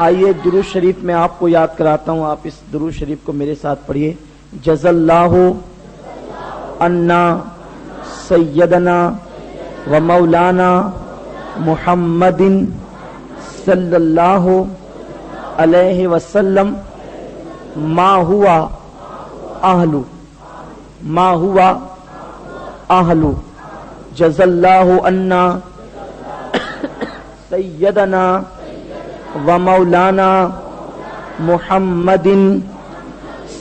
آئیے درود شریف میں آپ کو یاد کراتا ہوں، آپ اس درود شریف کو میرے ساتھ پڑھیے۔ جزا اللہ عنا سیدنا و مولانا محمد صلی اللہ علیہ وسلم ما ہوا اہلو جزا اللہ عنا سیدنا و مولانا محمد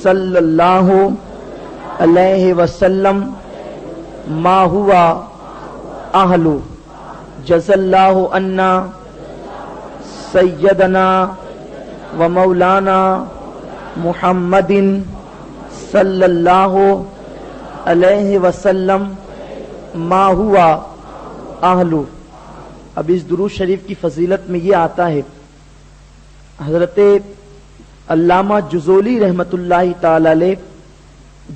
صلی اللہ علیہ وسلم ما ہوا اہلو جزا اللہ عنا سیدنا و مولانا محمد صلی اللہ علیہ وسلم ما ہوا اہلو۔ اب اس درود شریف کی فضیلت میں یہ آتا ہے، حضرت علامہ جزولی رحمت اللہ تعالی علیہ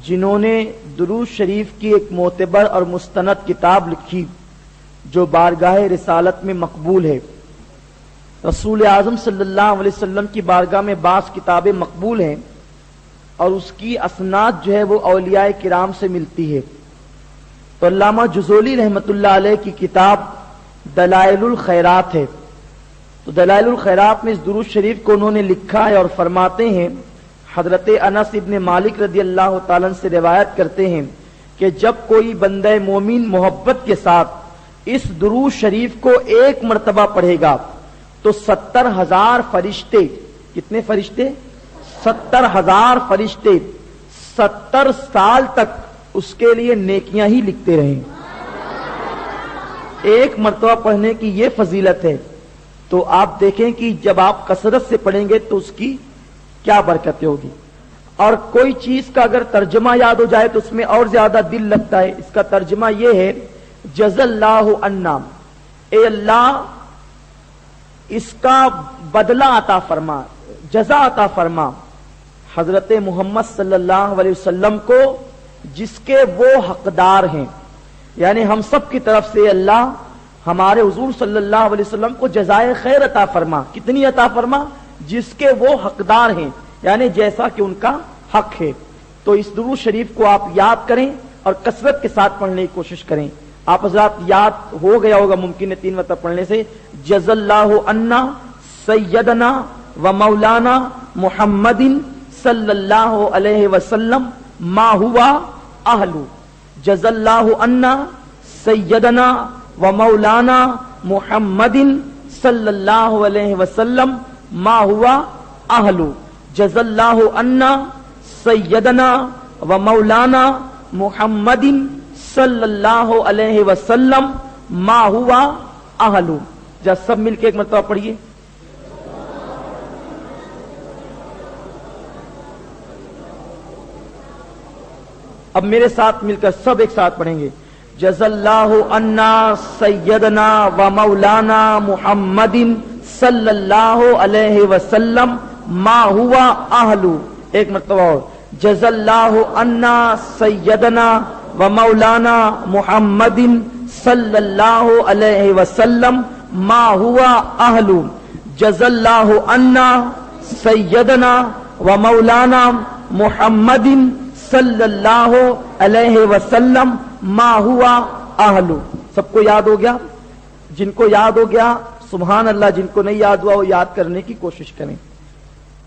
جنہوں نے درود شریف کی ایک معتبر اور مستند کتاب لکھی جو بارگاہ رسالت میں مقبول ہے، رسول اعظم صلی اللہ علیہ وسلم کی بارگاہ میں بعض کتابیں مقبول ہیں اور اس کی اسناد جو ہے وہ اولیاء کرام سے ملتی ہے، تو علامہ جزولی رحمت اللہ علیہ کی کتاب دلائل الخیرات ہے، تو دلائل الخیرات میں اس درود شریف کو انہوں نے لکھا ہے اور فرماتے ہیں، حضرت انس ابن مالک رضی اللہ تعالیٰ عنہ سے روایت کرتے ہیں کہ جب کوئی بندہ مومن محبت کے ساتھ اس درود شریف کو ایک مرتبہ پڑھے گا تو 70,000 فرشتے، کتنے فرشتے؟ 70,000 فرشتے 70 سال تک اس کے لیے نیکیاں ہی لکھتے رہیں۔ ایک مرتبہ پڑھنے کی یہ فضیلت ہے، تو آپ دیکھیں کہ جب آپ کثرت سے پڑھیں گے تو اس کی کیا برکتیں ہوگی، اور کوئی چیز کا اگر ترجمہ یاد ہو جائے تو اس میں اور زیادہ دل لگتا ہے۔ اس کا ترجمہ یہ ہے، جزا اللہ عنا، اے اللہ اس کا بدلہ عطا فرما، جزا عطا فرما حضرت محمد صلی اللہ علیہ وسلم کو جس کے وہ حقدار ہیں، یعنی ہم سب کی طرف سے اللہ ہمارے حضور صلی اللہ علیہ وسلم کو جزائے خیر عطا فرما۔ کتنی عطا فرما؟ جس کے وہ حقدار ہیں، یعنی جیسا کہ ان کا حق ہے۔ تو اس درود شریف کو آپ یاد کریں اور کثرت کے ساتھ پڑھنے کی کوشش کریں۔ آپ حضرات یاد ہو گیا ہوگا ممکن ہے 3 مرتبہ پڑھنے سے، جزا اللہ عنا سیدنا و مولانا محمد صلی اللہ علیہ وسلم ما ہوا اہلو، جزا اللہ عنا سیدنا و مولانا محمد صلی اللہ علیہ وسلم ما ہوا اہلو، جزا اللہ عنا سیدنا و مولانا محمد صلی اللہ علیہ وسلم ما ہوا اہلو۔ جب سب مل کے ایک مرتبہ پڑھیے۔ اب میرے ساتھ مل کر سب ایک ساتھ پڑھیں گے، جزا اللہ عنا سیدنا و مولانا محمد صلی اللہ علیہ وسلم ما ہوا اہلو۔ ایک مرتبہ اور، جزا اللہ عنا سیدنا و مولانا محمد صلی اللہ علیہ وسلم ما ہوا اہلو، جزا اللہ عنا سیدنا و مولانا محمد صلی اللہ علیہ وسلم ما ہوا اہلو۔ سب کو یاد ہو گیا؟ جن کو یاد ہو گیا سبحان اللہ، جن کو نہیں یاد ہوا وہ یاد کرنے کی کوشش کریں۔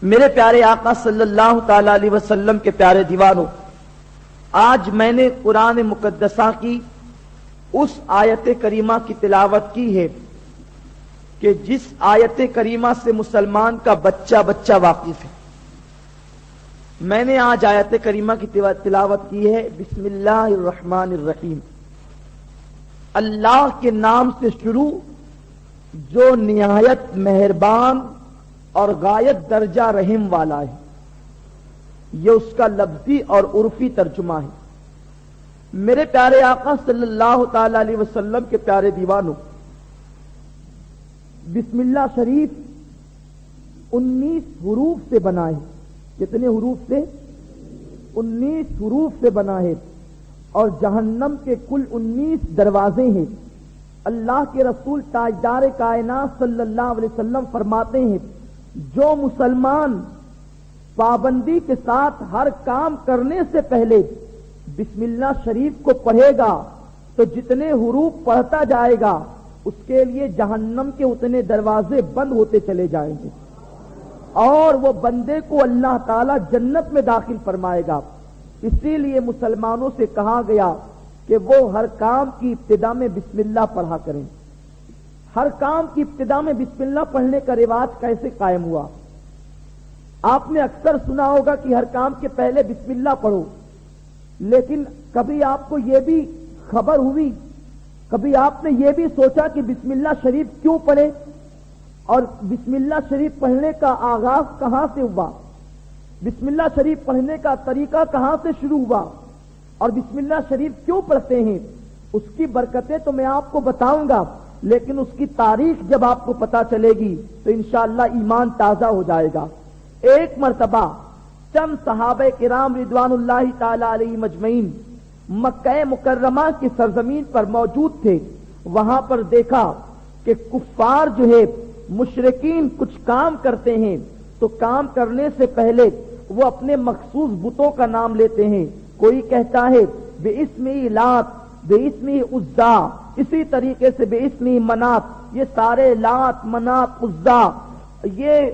میرے پیارے آقا صلی اللہ تعالی علیہ وسلم کے پیارے دیوانوں، آج میں نے قرآن مقدسہ کی اس آیت کریمہ کی تلاوت کی ہے کہ جس آیت کریمہ سے مسلمان کا بچہ بچہ واقف ہے۔ میں نے آج آیت کریمہ کی تلاوت کی ہے، بسم اللہ الرحمن الرحیم، اللہ کے نام سے شروع جو نہایت مہربان اور غایت درجہ رحم والا ہے۔ یہ اس کا لفظی اور عرفی ترجمہ ہے۔ میرے پیارے آقا صلی اللہ تعالی علیہ وسلم کے پیارے دیوانوں، بسم اللہ شریف 19 حروف سے بنا ہے۔ کتنے حروف سے؟ 19 حروف سے بنا ہے، اور جہنم کے کل 19 دروازے ہیں۔ اللہ کے رسول تاجدار کائنات صلی اللہ علیہ وسلم فرماتے ہیں جو مسلمان پابندی کے ساتھ ہر کام کرنے سے پہلے بسم اللہ شریف کو پڑھے گا تو جتنے حروف پڑھتا جائے گا اس کے لیے جہنم کے اتنے دروازے بند ہوتے چلے جائیں گے اور وہ بندے کو اللہ تعالی جنت میں داخل فرمائے گا. اسی لیے مسلمانوں سے کہا گیا کہ وہ ہر کام کی ابتدا میں بسم اللہ پڑھا کریں. ہر کام کی ابتدا میں بسم اللہ پڑھنے کا رواج کیسے قائم ہوا؟ آپ نے اکثر سنا ہوگا کہ ہر کام کے پہلے بسم اللہ پڑھو، لیکن کبھی آپ کو یہ بھی خبر ہوئی، کبھی آپ نے یہ بھی سوچا کہ بسم اللہ شریف کیوں پڑھے اور بسم اللہ شریف پڑھنے کا آغاز کہاں سے ہوا، بسم اللہ شریف پڑھنے کا طریقہ کہاں سے شروع ہوا اور بسم اللہ شریف کیوں پڑھتے ہیں؟ اس کی برکتیں تو میں آپ کو بتاؤں گا، لیکن اس کی تاریخ جب آپ کو پتا چلے گی تو انشاءاللہ ایمان تازہ ہو جائے گا. ایک مرتبہ چند صحابہ کرام رضوان اللہ تعالی علیہ مجمعین مکہ مکرمہ کی سرزمین پر موجود تھے. وہاں پر دیکھا کہ کفار جو ہے مشرکین کچھ کام کرتے ہیں تو کام کرنے سے پہلے وہ اپنے مخصوص بتوں کا نام لیتے ہیں. کوئی کہتا ہے بے اسمی لات، بے اسمی عزا، اسی طریقے سے بے اسمی منات. یہ سارے لات منات عزا یہ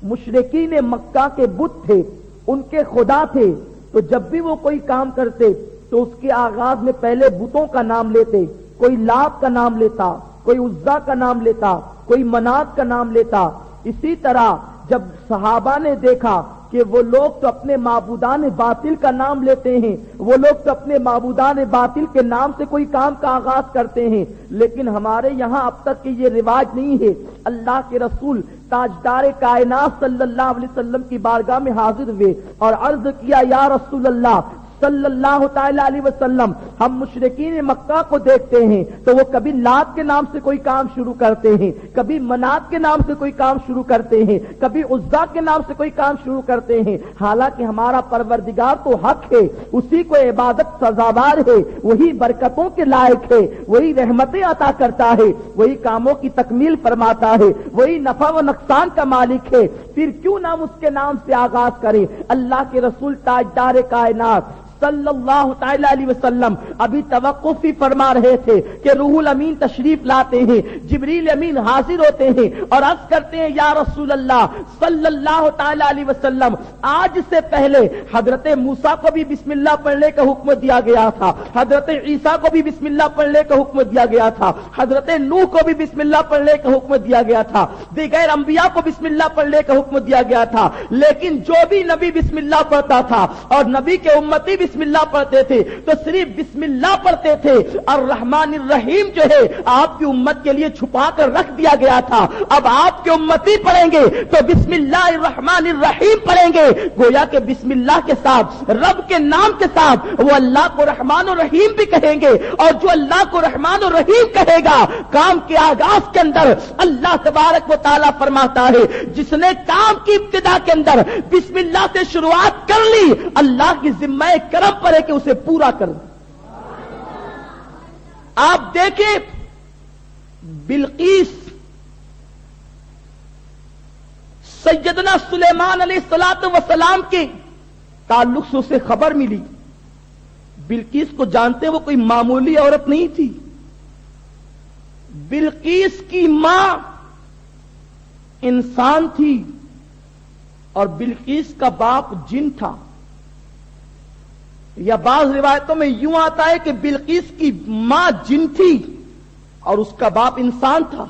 مشرکین مکہ کے بت تھے، ان کے خدا تھے. تو جب بھی وہ کوئی کام کرتے تو اس کے آغاز میں پہلے بتوں کا نام لیتے. کوئی لات کا نام لیتا، کوئی عزا کا نام لیتا، کوئی منات کا نام لیتا. اسی طرح جب صحابہ نے دیکھا کہ وہ لوگ تو اپنے معبودان باطل کا نام لیتے ہیں، وہ لوگ تو اپنے معبودان باطل کے نام سے کوئی کام کا آغاز کرتے ہیں، لیکن ہمارے یہاں اب تک کی یہ رواج نہیں ہے. اللہ کے رسول تاجدار کائنات صلی اللہ علیہ وسلم کی بارگاہ میں حاضر ہوئے اور عرض کیا یا رسول اللہ صلی اللہ تعالی علیہ وسلم، ہم مشرکین مکہ کو دیکھتے ہیں تو وہ کبھی لات کے نام سے کوئی کام شروع کرتے ہیں، کبھی منات کے نام سے کوئی کام شروع کرتے ہیں، کبھی عزا کے نام سے کوئی کام شروع کرتے ہیں. حالانکہ ہمارا پروردگار تو حق ہے، اسی کو عبادت سزاوار ہے، وہی برکتوں کے لائق ہے، وہی رحمتیں عطا کرتا ہے، وہی کاموں کی تکمیل فرماتا ہے، وہی نفع و نقصان کا مالک ہے. پھر کیوں نہ اس کے نام سے آغاز کریں؟ اللہ کے رسول تاجدار کائنات صلی اللہ تعالی علیہ وسلم ابھی توقف ہی فرما رہے تھے کہ روح الامین تشریف لاتے ہیں، جبریل امین حاضر ہوتے ہیں اور عرض کرتے ہیں یا رسول اللہ صلی اللہ تعالی علیہ وسلم، آج سے پہلے حضرت موسیٰ کو بھی بسم اللہ پڑھنے کا حکم دیا گیا تھا، حضرت عیسیٰ کو بھی بسم اللہ پڑھنے کا حکم دیا گیا تھا، حضرت نوح کو بھی بسم اللہ پڑھنے کا حکم دیا گیا تھا، دیگر انبیاء کو بسم اللہ پڑھنے کا حکم دیا گیا تھا. لیکن جو بھی نبی بسم اللہ پڑھتا تھا اور نبی کے امتی بسم اللہ پڑھتے تھے تو صرف بسم اللہ پڑھتے تھے. الرحمن الرحیم جو ہے آپ کی امت کے لیے چھپا کر رکھ دیا گیا تھا. اب آپ کے امتی پڑھیں گے تو بسم اللہ الرحمن الرحیم پڑھیں گے، گویا کہ بسم اللہ کے ساتھ رب کے نام کے ساتھ وہ اللہ کو رحمان الرحیم بھی کہیں گے. اور جو اللہ کو رحمان الرحیم کہے گا کام کے آغاز کے اندر اللہ تبارک و تعالیٰ فرماتا ہے جس نے کام کی ابتدا کے اندر بسم اللہ سے شروعات کر لی اللہ کی ذمہ کرم پر ہے کہ اسے پورا کر دیں. آپ دیکھیں بلقیس سیدنا سلیمان علیہ الصلوۃ والسلام کے تعلق سے اسے خبر ملی. بلقیس کو جانتے وہ کوئی معمولی عورت نہیں تھی. بلقیس کی ماں انسان تھی اور بلقیس کا باپ جن تھا. یا بعض روایتوں میں یوں آتا ہے کہ بلقیس کی ماں جن تھی اور اس کا باپ انسان تھا.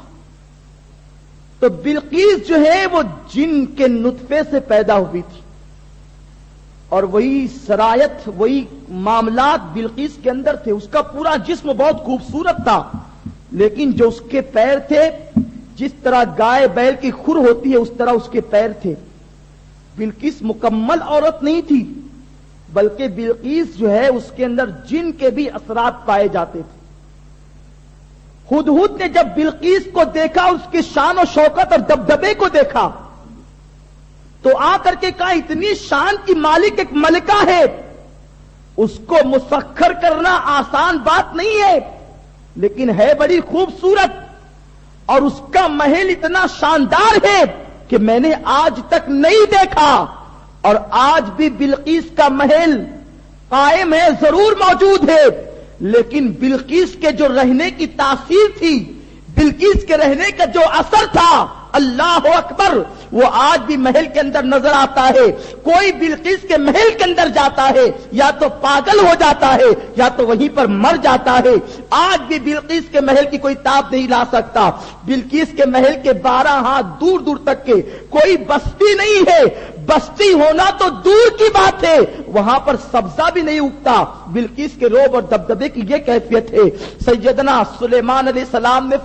تو بلقیس جو ہے وہ جن کے نطفے سے پیدا ہوئی تھی اور وہی سرایت وہی معاملات بلقیس کے اندر تھے. اس کا پورا جسم بہت خوبصورت تھا لیکن جو اس کے پیر تھے جس طرح گائے بیل کی کھر ہوتی ہے اس طرح اس کے پیر تھے. بلقیس مکمل عورت نہیں تھی بلکہ بلقیس جو ہے اس کے اندر جن کے بھی اثرات پائے جاتے تھے. ہدہد نے جب بلقیس کو دیکھا اس کی شان و شوکت اور دبدبے کو دیکھا تو آ کر کے کہا اتنی شان کی مالک ایک ملکہ ہے، اس کو مسخر کرنا آسان بات نہیں ہے لیکن ہے بڑی خوبصورت اور اس کا محل اتنا شاندار ہے کہ میں نے آج تک نہیں دیکھا، اور آج بھی بلقیس کا محل قائم ہے، ضرور موجود ہے، لیکن بلقیس کے جو رہنے کی تاثیر تھی، بلقیس کے رہنے کا جو اثر تھا، اللہ اکبر، وہ آج بھی محل کے اندر نظر آتا ہے۔ کوئی بلقیس کے محل کے اندر جاتا ہے یا تو پاگل ہو جاتا ہے یا تو وہیں پر مر جاتا ہے۔ آج بھی بلقیس کے محل کی کوئی تاب نہیں لا سکتا۔ بلقیس کے محل کے 12 ہاتھ دور دور تک کے کوئی بستی نہیں ہے، بستی ہونا تو دور کی بات ہے، وہاں پر سبزہ بھی نہیں اگتا۔ بلقیس کے روب اور دبدبے کی یہ کیفیت ہے۔ سیدنا سلیمان علیہ السلام نے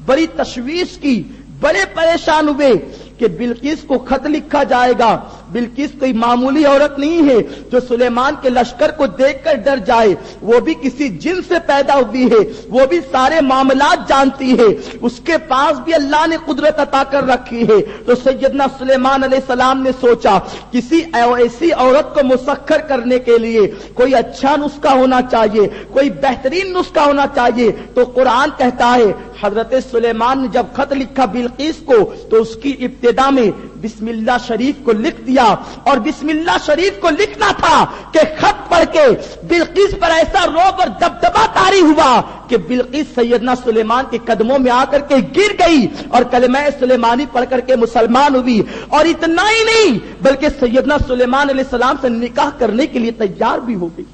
بڑی تشویش کی، بڑے پریشان ہوئے کہ بلقیس کو خط لکھا جائے گا۔ بلقیس کوئی معمولی عورت نہیں ہے جو سلیمان کے لشکر کو دیکھ کر ڈر جائے، وہ بھی کسی جن سے پیدا ہوئی ہے، وہ بھی سارے معاملات جانتی ہے، اس کے پاس بھی اللہ نے قدرت عطا کر رکھی ہے۔ تو سیدنا سلیمان علیہ السلام نے سوچا کسی ایسی عورت کو مسخر کرنے کے لیے کوئی اچھا نسخہ ہونا چاہیے، کوئی بہترین نسخہ ہونا چاہیے۔ تو قرآن کہتا ہے حضرت سلیمان نے جب خط لکھا بلقیس کو تو اس کی ابتدا میں بسم اللہ شریف کو لکھ دیا، اور بسم اللہ شریف کو لکھنا تھا کہ خط پڑھ کے بلقیس پر ایسا روب اور دبدبا طاری ہوا کہ بلقیس سیدنا سلیمان کے قدموں میں آ کر کے گر گئی اور کلمہ سلیمانی پڑھ کر کے مسلمان ہوئی، اور اتنا ہی نہیں بلکہ سیدنا سلیمان علیہ السلام سے نکاح کرنے کے لیے تیار بھی ہو گئی۔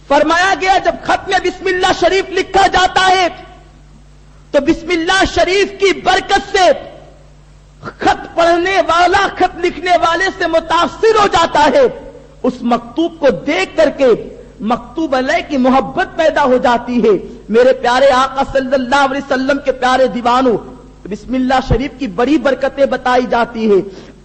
فرمایا گیا جب خط میں بسم اللہ شریف لکھا جاتا ہے تو بسم اللہ شریف کی برکت سے خط پڑھنے والا خط لکھنے والے سے متاثر ہو جاتا ہے، اس مکتوب کو دیکھ کر کے مکتوب علیہ کی محبت پیدا ہو جاتی ہے۔ میرے پیارے آقا صلی اللہ علیہ وسلم کے پیارے دیوانوں، بسم اللہ شریف کی بڑی برکتیں بتائی جاتی ہے۔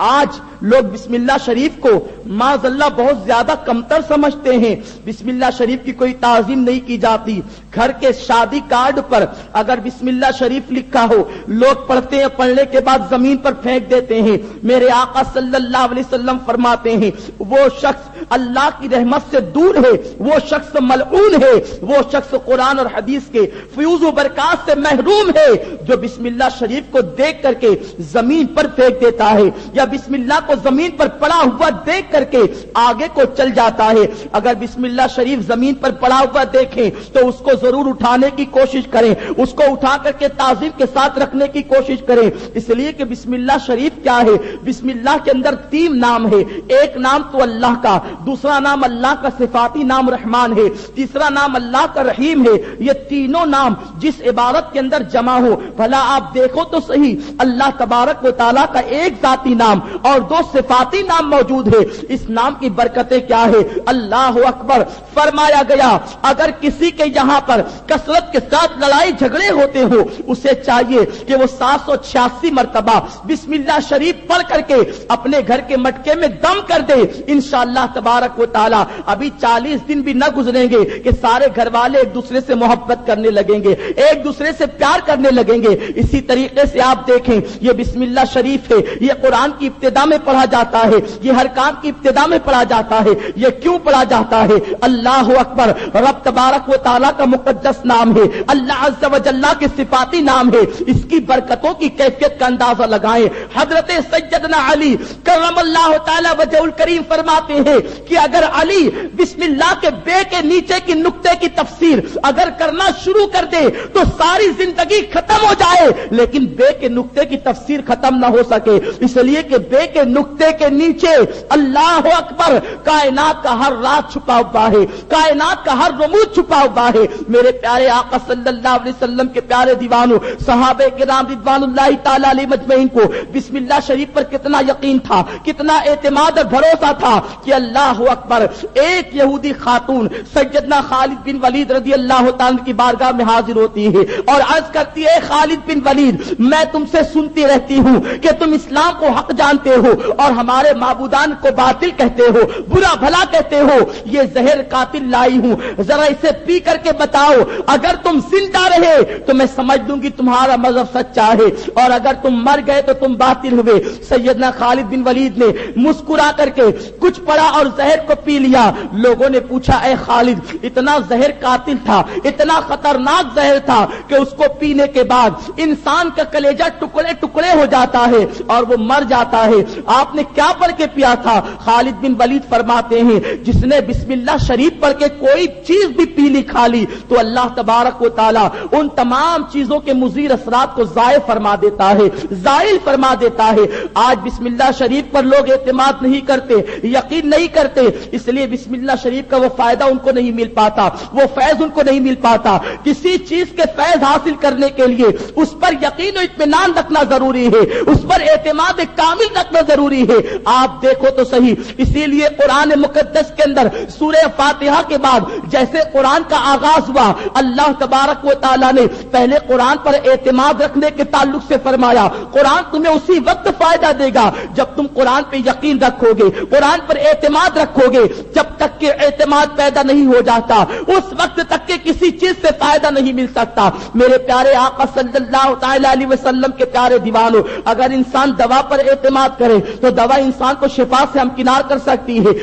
آج لوگ بسم اللہ شریف کو معاذ اللہ بہت زیادہ کمتر سمجھتے ہیں، بسم اللہ شریف کی کوئی تعظیم نہیں کی جاتی۔ گھر کے شادی کارڈ پر اگر بسم اللہ شریف لکھا ہو لوگ پڑھتے ہیں، پڑھنے کے بعد زمین پر پھینک دیتے ہیں۔ میرے آقا صلی اللہ علیہ وسلم فرماتے ہیں وہ شخص اللہ کی رحمت سے دور ہے، وہ شخص ملعون ہے، وہ شخص قرآن اور حدیث کے فیوز و برکات سے محروم ہے جو بسم اللہ شریف کو دیکھ کر کے زمین پر پھینک دیتا ہے یا بسم اللہ کو زمین پر پڑا ہوا دیکھ کر کے آگے کو چل جاتا ہے۔ اگر بسم اللہ شریف زمین پر پڑا ہوا دیکھیں تو اس کو ضرور اٹھانے کی کوشش کریں، اس کو اٹھا کر کے تعظیم کے ساتھ رکھنے کی کوشش کریں، اس لیے کہ بسم اللہ شریف کیا ہے؟ بسم اللہ کے اندر 3 نام ہے، ایک نام تو اللہ کا، دوسرا نام اللہ کا صفاتی نام رحمان ہے، تیسرا نام اللہ کا رحیم ہے۔ یہ تینوں نام جس عبارت کے اندر جمع ہو، بھلا آپ دیکھو تو صحیح، اللہ تبارک و تعالیٰ کا ایک ذاتی نام اور 2 صفاتی نام موجود ہے۔ اس نام کی برکتیں کیا ہے؟ اللہ اکبر۔ فرمایا گیا اگر کسی کے یہاں پر کثرت کے ساتھ لڑائی جھگڑے ہوتے ہو، اسے چاہیے کہ وہ 786 مرتبہ بسم اللہ شریف پڑھ کر کے اپنے گھر کے مٹکے میں دم کر دے۔ انشاءاللہ تبارک و تعالی ابھی 40 دن بھی نہ گزریں گے کہ سارے گھر والے ایک دوسرے سے محبت کرنے لگیں گے، ایک دوسرے سے پیار کرنے لگیں گے۔ اسی طریقے سے آپ دیکھیں یہ بسم اللہ شریف ہے، یہ قرآن کی ابتدا میں پڑھا جاتا ہے، یہ ہر کام کی ابتدا میں پڑھا جاتا ہے۔ یہ کیوں پڑھا جاتا ہے؟ اللہ اکبر، رب تبارک و تعالیٰ کا مقدس نام ہے، اللہ عز و جل کے صفاتی نام ہے، اس کی برکتوں کی کیفیت کا اندازہ لگائیں۔ حضرت سیدنا علی کرم اللہ تعالی وجہ الکریم فرماتے ہیں کہ اگر علی بسم اللہ کے بے کے نیچے کی نقطے کی تفسیر اگر کرنا شروع کر دے تو ساری زندگی ختم ہو جائے، لیکن بے کے نقطے کی تفسیر ختم نہ ہو سکے، اس لیے کہ بے کے نقطے کے نیچے اللہ اکبر کائنات کا ہر راز چھپا ہوا ہے، کائنات کا ہر رموز چھپا ہوا ہے۔ میرے پیارے آقا صلی اللہ علیہ وسلم کے پیارے دیوانوں، صحابہ کرام رضوان اللہ تعالی علیہ مجمعین کو بسم اللہ شریف پر کتنا یقین تھا، کتنا اعتماد اور بھروسہ تھا کہ اللہ اکبر ایک یہودی خاتون سیدنا خالد بن ولید رضی اللہ تعالی کی بارگاہ میں حاضر ہوتی ہے اور عرض کرتی ہے خالد بن ولید میں تم سے سنتی رہتی ہوں کہ تم اسلام کو حق جانتے ہو اور ہمارے معبودان کو باطل کہتے ہو، برا بھلا کہتے ہو، یہ زہر قاتل لائی ہوں، ذرا اسے پی کر کے بتاؤ، اگر تم زندہ رہے تو میں سمجھ لوں گی تمہارا مذہب سچا ہے، اور اگر تم مر گئے تو تم باطل ہوئے۔ سیدنا خالد بن ولید نے مسکرا کر کے کچھ پڑھا اور زہر کو پی لیا. لوگوں نے پوچھا اے خالد اتنا زہر قاتل تھا, اتنا خطرناک زہر تھا کہ اس کو پینے کے بعد انسان کا کلیجہ ٹکڑے ٹکڑے ہو جاتا ہے اور وہ مر جاتا ہے, آپ نے کیا پڑھ کے پیا تھا؟ خالد بن ولید فرماتے ہیں جس نے بسم اللہ شریف پڑھ کے کوئی چیز بھی پی لی کھا لی تو اللہ تبارک و تعالی ان تمام چیزوں کے مضر اثرات کو ضائع فرما دیتا ہے, زائل فرما دیتا ہے. آج بسم اللہ شریف پر لوگ اعتماد نہیں کرتے, یقین نہیں کرتے, اس لیے بسم اللہ شریف کا وہ فائدہ ان کو نہیں مل پاتا, وہ فیض ان کو نہیں مل پاتا. کسی چیز کے فیض حاصل کرنے کے لیے اس پر یقین و اطمینان رکھنا ضروری ہے, اس پر اعتماد کامل رکھنا ضروری ہے. آپ دیکھو تو صحیح, اسی لیے قرآن مقدس کے اندر سورہ فاتحہ کے بعد جیسے قرآن کا آغاز ہوا, اللہ تبارک و تعالیٰ نے پہلے قرآن پر اعتماد رکھنے کے تعلق سے فرمایا قرآن تمہیں اسی وقت فائدہ دے گا جب تم قرآن پہ یقین رکھو گے, قرآن پر اعتماد رکھو گے. جب تک کہ اعتماد پیدا نہیں ہو جاتا اس وقت تک کہ کسی چیز سے فائدہ نہیں مل سکتا. میرے پیارے آقا صلی اللہ تعالی علیہ وسلم کے پیارے دیوانوں, اگر انسان دوا پر اعتماد کرے تو دوا انسان کو شفا سے ہمکنار کر سکتی ہے.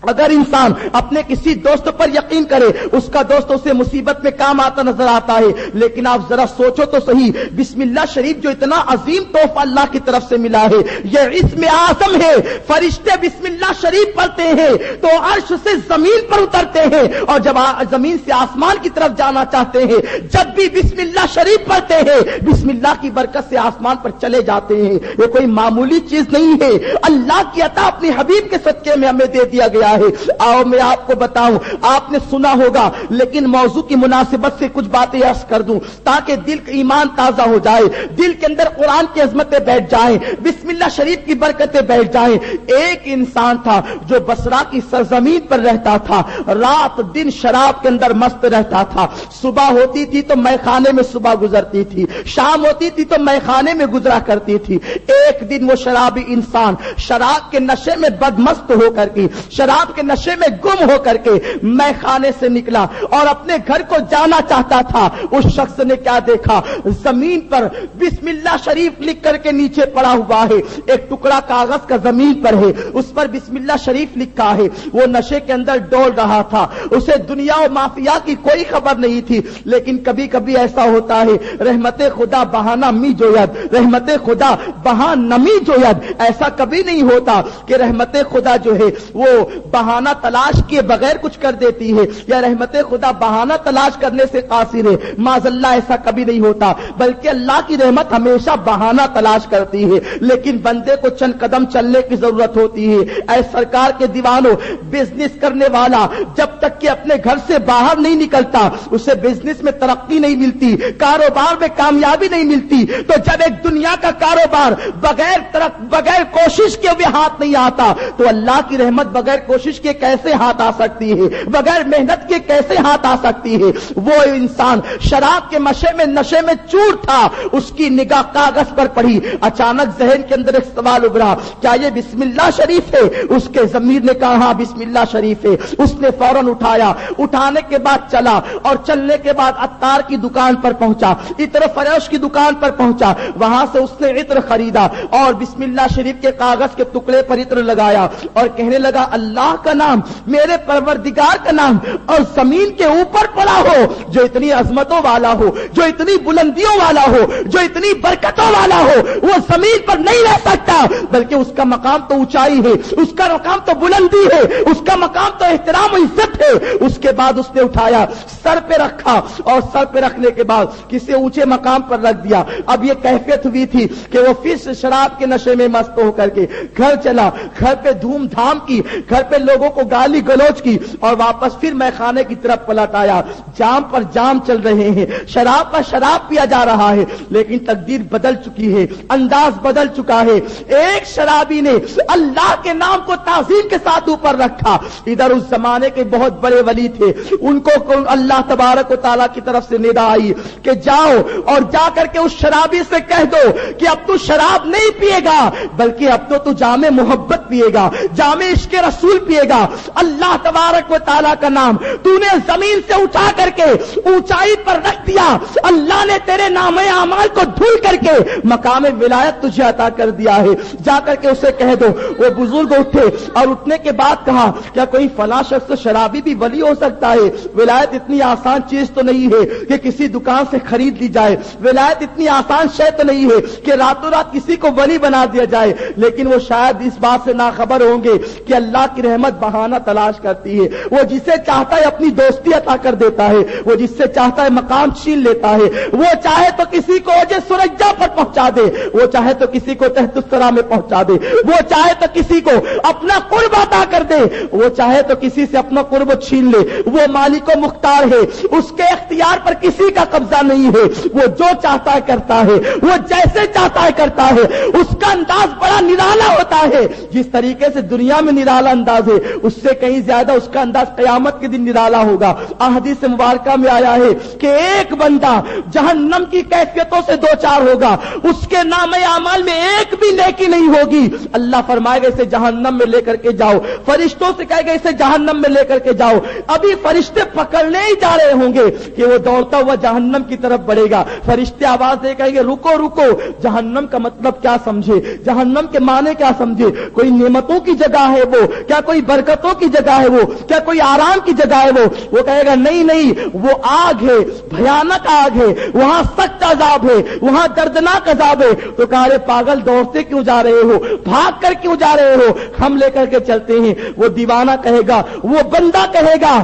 اگر انسان اپنے کسی دوست پر یقین کرے اس کا دوست اسے مصیبت میں کام آتا نظر آتا ہے. لیکن آپ ذرا سوچو تو صحیح, بسم اللہ شریف جو اتنا عظیم تحفہ اللہ کی طرف سے ملا ہے, یہ اسم اعظم ہے. فرشتے بسم اللہ شریف پڑھتے ہیں تو عرش سے زمین پر اترتے ہیں, اور جب زمین سے آسمان کی طرف جانا چاہتے ہیں جب بھی بسم اللہ شریف پڑھتے ہیں بسم اللہ کی برکت سے آسمان پر چلے جاتے ہیں. یہ کوئی معمولی چیز نہیں ہے, اللہ کی عطا اپنے حبیب کے صدقے میں ہمیں دے دیا گیا ہے. آؤ میں آپ کو بتاؤں, آپ نے سنا ہوگا لیکن موضوع کی مناسبت سے کچھ باتیں عرض کر دوں تاکہ دل کا ایمان تازہ ہو جائے, دل کے اندر قرآن کی عظمتیں بیٹھ جائیں, بسم اللہ شریف کی برکتیں بیٹھ جائیں. ایک انسان تھا جو بصرہ کی سرزمین پر رہتا تھا, رات دن شراب کے اندر مست رہتا تھا. صبح ہوتی تھی تو میخانے میں صبح گزرتی تھی, شام ہوتی تھی تو میخانے میں گزرا کرتی تھی. ایک دن وہ شرابی انسان شراب کے نشے میں بدمست ہو کر کے, شراب کے نشے میں گم ہو کر کے میخانے سے نکلا اور اپنے گھر کو جانا چاہتا تھا. اس شخص نے کیا دیکھا, زمین پر بسم اللہ شریف لکھ کر کے نیچے پڑا ہوا ہے, ایک ٹکڑا کاغذ کا زمین پر ہے, اس پر بسم اللہ شریف لکھا ہے. وہ نشے کے اندر ڈول رہا تھا, اسے دنیا و مافیا کی کوئی خبر نہیں تھی. لیکن کبھی کبھی ایسا ہوتا ہے, رحمت خدا بہانہ می جوید, رحمت خدا بہا نمی جوید. ایسا کبھی نہیں ہوتا کہ رحمت خدا جو ہے وہ بہانہ تلاش کیے بغیر کچھ کر دیتی ہے, یا رحمت خدا بہانہ تلاش کرنے سے قاصر ہے. معاذ اللہ ایسا کبھی نہیں ہوتا, بلکہ اللہ کی رحمت ہمیشہ بہانہ تلاش کرتی ہے. لیکن بندے کو چند قدم چلنے کی ضرورت ہوتی ہے. اے سرکار کے دیوانوں, بزنس کرنے والا جب تک کہ اپنے گھر سے باہر نہیں نکلتا اسے بزنس میں ترقی نہیں ملتی, کاروبار میں کامیابی نہیں ملتی. تو جب ایک دنیا کا کاروبار بغیر کوشش کے بھی ہاتھ نہیں آتا تو اللہ کی رحمت بغیر کوشش کے کیسے ہاتھ آ سکتی ہے, بغیر محنت کے کیسے ہاتھ آ سکتی ہے. وہ انسان شراب کے نشے میں چور تھا, اس کی نگاہ کاغذ پر پڑی, اچانک ذہن کے اندر ایک سوال ابھرا, کیا یہ بسم اللہ شریف ہے؟ اس کے ضمیر نے کہا ہاں بسم اللہ شریف ہے. اس نے فوراً اٹھایا, اٹھانے کے بعد چلا, اور چلنے کے بعد عطار کی دکان پر پہنچا, عطر فروش کی دکان پر پہنچا. وہاں سے اس نے عطر خریدا اور بسم اللہ شریف کے کاغذ کے ٹکڑے پر عطر لگایا اور کہنے لگا اللہ کا نام, میرے پروردگار کا نام, اور زمین کے اوپر پڑا ہو جو اتنی عظمتوں والا ہو, جو اتنی بلندیوں والا ہو, جو اتنی برکتوں والا ہو, وہ زمین پر نہیں رہ سکتا بلکہ اس کا مقام تو اونچائی ہے, اس کا مقام تو بلندی ہے, اس کا مقام تو احترام و عزت ہے. اس کے بعد اس نے اٹھایا, سر پہ رکھا, اور سر پہ رکھنے کے بعد کسی اونچے مقام پر رکھ دیا. اب یہ کیفیت ہوئی تھی کہ وہ پھر شراب کے نشے میں مست ہو کر کے گھر چلا, گھر پہ دھوم دھام کی, گھر پہ لوگوں کو گالی گلوچ کی, اور واپس پھر میخانے کی طرف پلٹ آیا. جام پر جام چل رہے ہیں, شراب پر شراب پیا جا رہا ہے, لیکن تقدیر بدل چکی ہے, انداز بدل چکا ہے. ایک شرابی نے اللہ کے نام کو تعظیم کے ساتھ اوپر رکھا. ادھر اس زمانے کے بہت بڑے ولی تھے, ان کو اللہ تبارک و تعالیٰ کی طرف سے ندا آئی کہ جاؤ اور جا کر کے اس شرابی سے کہہ دو کہ اب تو شراب نہیں پیے گا بلکہ اب تو جام محبت پیے گا, جام عشق رسول پیے گا. اللہ تبارک و تعالیٰ کا نام تو نے زمین سے اٹھا کر کے اونچائی پر رکھ دیا, اللہ نے تیرے نام اعمال کو دھل کر کے مقام ولایت تجھے عطا کر دیا ہے. جا کر کے اسے کہہ دو. وہ بزرگ اٹھے اور اٹھنے کے بعد کہا کیا کوئی فلاں شخص شرابی بھی ولی ہو سکتا ہے؟ ولایت اتنی آسان چیز تو نہیں ہے کہ کسی دکان سے خرید لی جائے, ولایت اتنی آسان شے تو نہیں ہے کہ راتوں رات کسی کو ولی بنا دیا جائے. لیکن وہ شاید اس بات سے ناخبر ہوں گے کہ اللہ کی رحمت بہانہ تلاش کرتی ہے. وہ جسے چاہتا ہے اپنی دوستی عطا کر دیتا ہے, وہ جس سے چاہتا ہے مقام چھین لیتا ہے. وہ چاہے تو کسی کو اوج سرجا پر پہنچا دے, وہ چاہے تو کسی کو تحت الثری میں پہنچا دے, وہ چاہے تو کسی کو اپنا قرب عطا کر دے, وہ چاہے تو کسی سے اپنا قرب چھین لے. وہ مالک و مختار ہے, اس کے اختیار پر کسی کا قبضہ نہیں ہے. وہ جو چاہتا ہے کرتا ہے, وہ جیسے چاہتا ہے کرتا ہے. اس کا انداز بڑا نرالا ہوتا ہے. جس طریقے سے دنیا میں نرالا انداز ہے اس سے کہیں زیادہ اس کا انداز قیامت کے دن نرالا ہوگا. احادیث مبارکہ میں آیا ہے کہ ایک بندہ جہنم کی کیفیتوں سے دو چار ہوگا, اس کے نام اعمال میں ایک بھی نیکی نہیں ہوگی. اللہ فرمائے گا اسے جہنم میں لے کر کے جاؤ, فرشتوں سے کہے گا اسے جہنم میں لے کر کے جاؤ. ابھی فرشتے پکڑنے ہی جا رہے ہوں گے کہ وہ دوڑتا ہوا جہنم کی طرف بڑھے گا. فرشتے آواز دے کہیں گے رکو رکو. جہنم کا مطلب کیا سمجھے, جہنم کے معنی کیا سمجھے؟ کوئی نعمتوں کی جگہ ہے وہ کیا, کوئی برکتوں کی جگہ ہے وہ کیا, کوئی آرام کی جگہ ہے وہ کہے گا نہیں نہیں, وہ آگ ہے, بھیانک آگ ہے, وہاں سخت عذاب ہے, وہاں دردناک عذاب ہے. تو کہا رے پاگل دوڑتے کیوں جا رہے ہو, بھاگ کر کیوں جا رہے ہو, ہم لے کر کے چلتے ہیں. وہ دیوانہ کہے گا, وہ بندہ کہے گا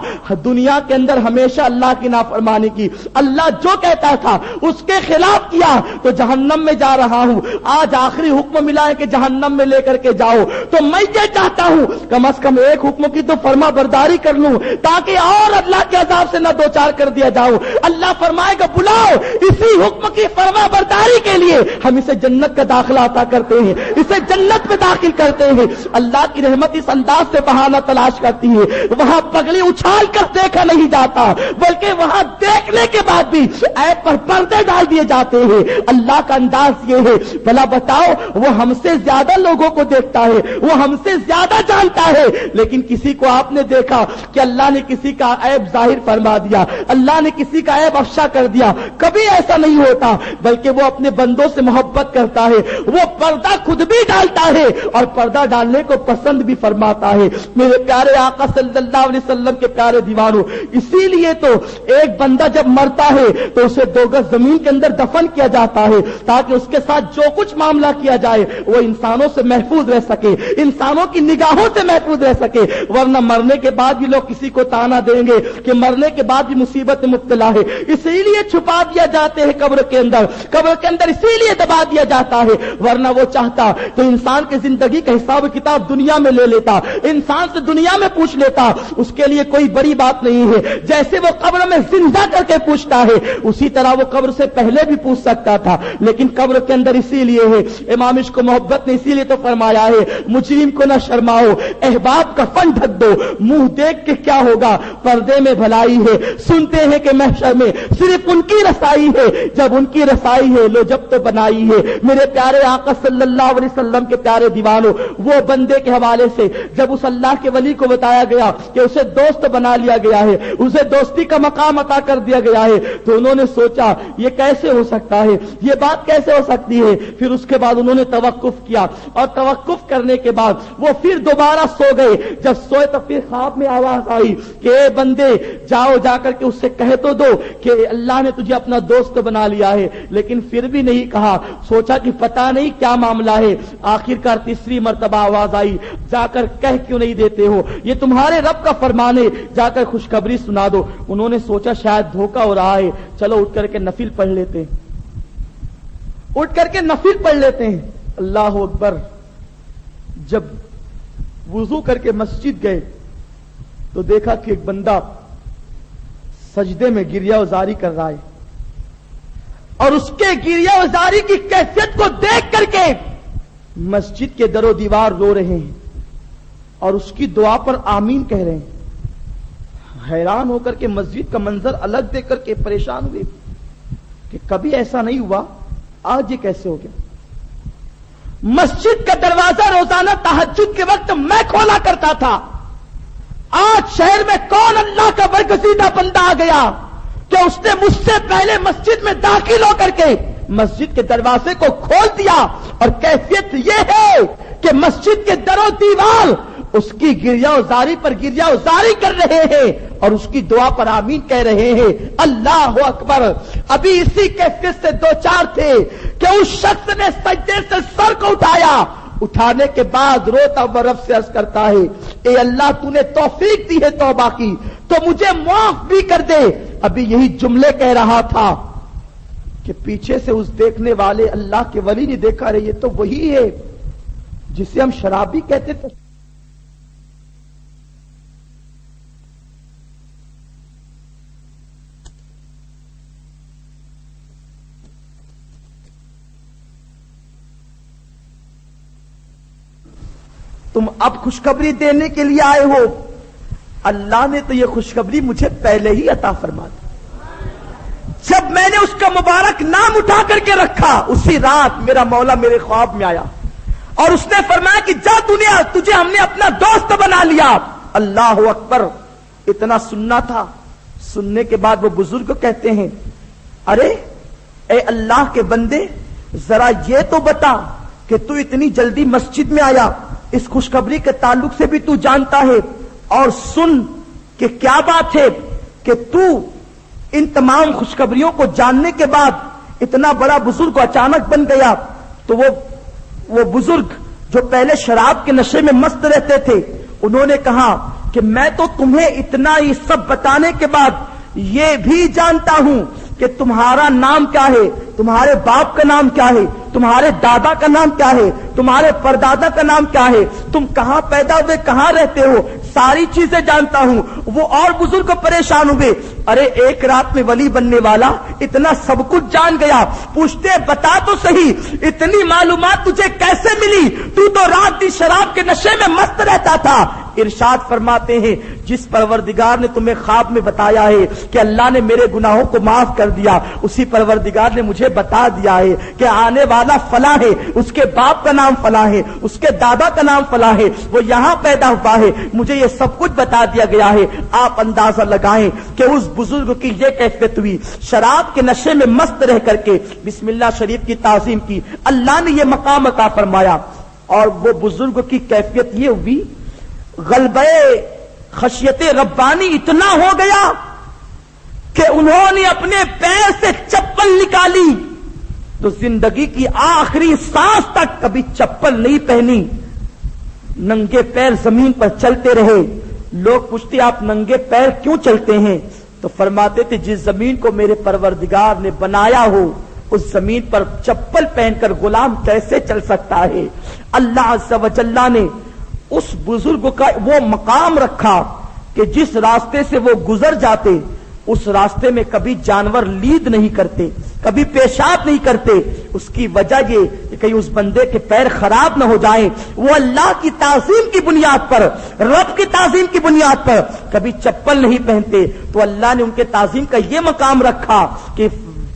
دنیا کے اندر ہمیشہ اللہ کی نافرمانی کی, اللہ جو کہتا تھا اس کے خلاف کیا تو جہنم میں جا رہا ہوں. آج آخری حکم ملا ہے کہ جہنم میں لے کر کے جاؤ, تو میں یہ چاہتا ہوں کم از کم ایک حکم کی تو فرما برداری کر لوں تاکہ اور اللہ کے عذاب سے نہ دو چار کر دیا جاؤ. اللہ فرمائے گا بلاؤ, اسی حکم کی فرما برداری کے لیے ہم اسے جنت کا داخلہ عطا کرتے ہیں, اسے جنت میں داخل کرتے ہیں. اللہ کی رحمت اس انداز سے بہانہ تلاش کرتی ہے. وہاں پگڑی اچھال کر دیکھا نہیں جاتا بلکہ وہاں دیکھنے کے بعد بھی عیب پر پردے ڈال دیے جاتے ہیں. اللہ کا انداز یہ ہے, بھلا بتاؤ وہ ہم سے زیادہ لوگوں کو دیکھتا ہے, وہ ہم سے زیادہ جانتا ہے, لیکن کسی کو آپ نے دیکھا کہ اللہ نے کسی کا عیب ظاہر فرما دیا, اللہ نے کسی کا عیب افشا کر دیا؟ کبھی ایسا نہیں ہوتا, بلکہ وہ اپنے بندوں سے محبت کرتا ہے, وہ پردہ خود بھی ڈالتا ہے اور پردہ ڈالنے کو پسند بھی فرماتا ہے. میرے پیارے آقا صلی اللہ علیہ وسلم کے پیارے دیوانوں, اسی لیے تو ایک بندہ جب مرتا ہے تو اسے 2 گز زمین کے اندر دفن کیا جاتا ہے تاکہ اس کے ساتھ جو کچھ معاملہ کیا جائے وہ انسانوں سے محفوظ رہ سکے, انسانوں کی نگاہوں سے محفوظ رہ سکے. ورنہ مرنے کے بعد بھی لوگ کسی کو تانا دیں گے کہ مرنے کے بعد بھی مصیبت میں مبتلا ہے, اسی لیے چھپا دیا جاتے ہیں قبر کے اندر اسی لیے دبا دیا جاتا ہے. ورنہ وہ چاہتا تو انسان کی زندگی کا حساب کتاب دنیا میں لے لیتا, انسان سے دنیا میں پوچھ لیتا, اس کے لیے کوئی بڑی بات نہیں ہے. جیسے وہ قبر میں زندہ کر کے پوچھتا ہے اسی طرح وہ قبر سے پہلے بھی پوچھ سکتا تھا, لیکن قبر کے اندر اسی لیے ہے. امام عشق و محبت نے اسی لیے تو فرمایا ہے مجرم کو نہ شرماؤ, احباب کا فن ڈھک دو, منہ دیکھ کے کیا ہوگا, پردے میں بھلائی ہے. سنتے ہیں کہ محشر میں صرف ان کی رسائی ہے, جب ان کی رسائی ہے لو جب تو بنائی ہے. میرے پیارے آقا صلی اللہ علیہ وسلم کے پیارے دیوانوں, وہ بندے کے حوالے سے جب اس اللہ کے ولی کو بتایا گیا کہ اسے دوست بنا لیا گیا ہے, اسے دوستی کا مقام عطا کر دیا گیا ہے, تو انہوں نے سوچا یہ کیسے ہو سکتا ہے, یہ بات کیسے ہو سکتی ہے. پھر اس کے بعد انہوں نے توقف کیا اور توقف کرنے کے بعد وہ پھر دوبارہ سو گئے. جب سوئے تو پھر خواب میں آواز آئی کہ اے بندے جاؤ, جا کر کے اس سے کہہ تو دو کہ اللہ نے تجھے اپنا دوست بنا لیا ہے. لیکن پھر بھی نہیں کہا, سوچا کہ پتہ نہیں کیا معاملہ ہے. آخرکار تیسری مرتبہ آواز آئی, جا کر کہہ کیوں نہیں دیتے ہو, یہ تمہارے رب کا فرمان ہے, جا کر خوشخبری سنا دو. انہوں نے سوچا شاید دھوکہ ہو رہا ہے, چلو اٹھ کر کے نفل پڑھ لیتے ہیں, اٹھ کر کے نفل پڑھ لیتے ہیں. اللہ اکبر. جب وضو کر کے مسجد گئے تو دیکھا کہ ایک بندہ سجدے میں گریہ وزاری کر رہا ہے, اور اس کے گریہ وزاری کی کیفیت کو دیکھ کر کے مسجد کے در و دیوار رو رہے ہیں اور اس کی دعا پر آمین کہہ رہے ہیں. حیران ہو کر کے مسجد کا منظر الگ دیکھ کر کے پریشان ہوئے کہ کبھی ایسا نہیں ہوا, آج یہ کیسے ہو گیا. مسجد کا دروازہ روزانہ تہجد کے وقت میں کھولا کرتا تھا. آج شہر میں کون اللہ کا برگزیدہ بندہ آ گیا کہ اس نے مجھ سے پہلے مسجد میں داخل ہو کر کے مسجد کے دروازے کو کھول دیا. اور کیفیت یہ ہے کہ مسجد کے در و دیوار اس کی گریا ازاری پر گریا ازاری کر رہے ہیں اور اس کی دعا پر آمین کہہ رہے ہیں. اللہ اکبر. ابھی اسی کیفیت سے دو چار تھے کہ اس شخص نے سجدے سے سر کو اٹھایا, اٹھانے کے بعد روتا ہوا رب سے عرض کرتا ہے, اے اللہ تو نے توفیق دی ہے توبہ کی تو مجھے معاف بھی کر دے. ابھی یہی جملے کہہ رہا تھا کہ پیچھے سے اس دیکھنے والے اللہ کے ولی نے دیکھا, رہے یہ تو وہی ہے جسے ہم شرابی کہتے تھے. تم اب خوشخبری دینے کے لیے آئے ہو. اللہ نے تو یہ خوشخبری مجھے پہلے ہی عطا فرما دی. جب میں نے اس کا مبارک نام اٹھا کر کے رکھا, اسی رات میرا مولا میرے خواب میں آیا اور اس نے فرمایا کہ جا دنیا, تجھے ہم نے اپنا دوست بنا لیا. اللہ اکبر. اتنا سننا تھا. سننے کے بعد وہ بزرگ کہتے ہیں, ارے اے اللہ کے بندے, ذرا یہ تو بتا کہ تو اتنی جلدی مسجد میں آیا, اس خوشخبری کے تعلق سے بھی تو جانتا ہے, اور سن کہ کیا بات ہے کہ تو ان تمام خوشخبریوں کو جاننے کے بعد اتنا بڑا بزرگ اچانک بن گیا. تو وہ بزرگ جو پہلے شراب کے نشے میں مست رہتے تھے, انہوں نے کہا کہ میں تو تمہیں اتنا ہی سب بتانے کے بعد یہ بھی جانتا ہوں کہ تمہارا نام کیا ہے, تمہارے باپ کا نام کیا ہے, تمہارے دادا کا نام کیا ہے, تمہارے پردادا کا نام کیا ہے, تم کہاں پیدا ہوئے, کہاں رہتے ہو, ساری چیزیں جانتا ہوں. وہ اور بزرگ پریشان ہوئے, ارے ایک رات میں ولی بننے والا اتنا سب کچھ جان گیا, پوچھتے بتا تو صحیح اتنی معلومات تجھے کیسے ملی, تو رات دن شراب کے نشے میں مست رہتا تھا. ارشاد فرماتے ہیں, جس پروردگار نے تمہیں خواب میں بتایا ہے کہ اللہ نے میرے گناہوں کو معاف کر دیا, اسی پروردگار نے مجھے بتا دیا ہے کہ آنے والا فلاں ہے, اس کے باپ کا نام فلاں ہے, اس کے دادا کا نام فلاں ہے, وہ یہاں پیدا ہوا ہے, مجھے یہ سب کچھ بتا دیا گیا ہے. آپ اندازہ لگائیں کہ اس بزرگ کی یہ کیفیت ہوئی, شراب کے نشے میں مست رہ کر کے بسم اللہ شریف کی تعظیم کی, اللہ نے یہ مقام عطا فرمایا. اور وہ بزرگ کی کیفیت یہ ہوئی, غلبہ خشیت ربانی اتنا ہو گیا کہ انہوں نے اپنے پیر سے چپل نکالی تو زندگی کی آخری سانس تک کبھی چپل نہیں پہنی, ننگے پیر زمین پر چلتے رہے. لوگ پوچھتے آپ ننگے پیر کیوں چلتے ہیں, تو فرماتے تھے جس زمین کو میرے پروردگار نے بنایا ہو اس زمین پر چپل پہن کر غلام کیسے چل سکتا ہے. اللہ عز و جل نے اس بزرگ کا وہ مقام رکھا کہ جس راستے سے وہ گزر جاتے اس راستے میں کبھی جانور لید نہیں کرتے, کبھی پیشاب نہیں کرتے. اس کی وجہ یہ کہ کہیں اس بندے کے پیر خراب نہ ہو جائیں. وہ اللہ کی تعظیم کی بنیاد پر, رب کی تعظیم کی بنیاد پر کبھی چپل نہیں پہنتے. تو اللہ نے ان کے تعظیم کا یہ مقام رکھا کہ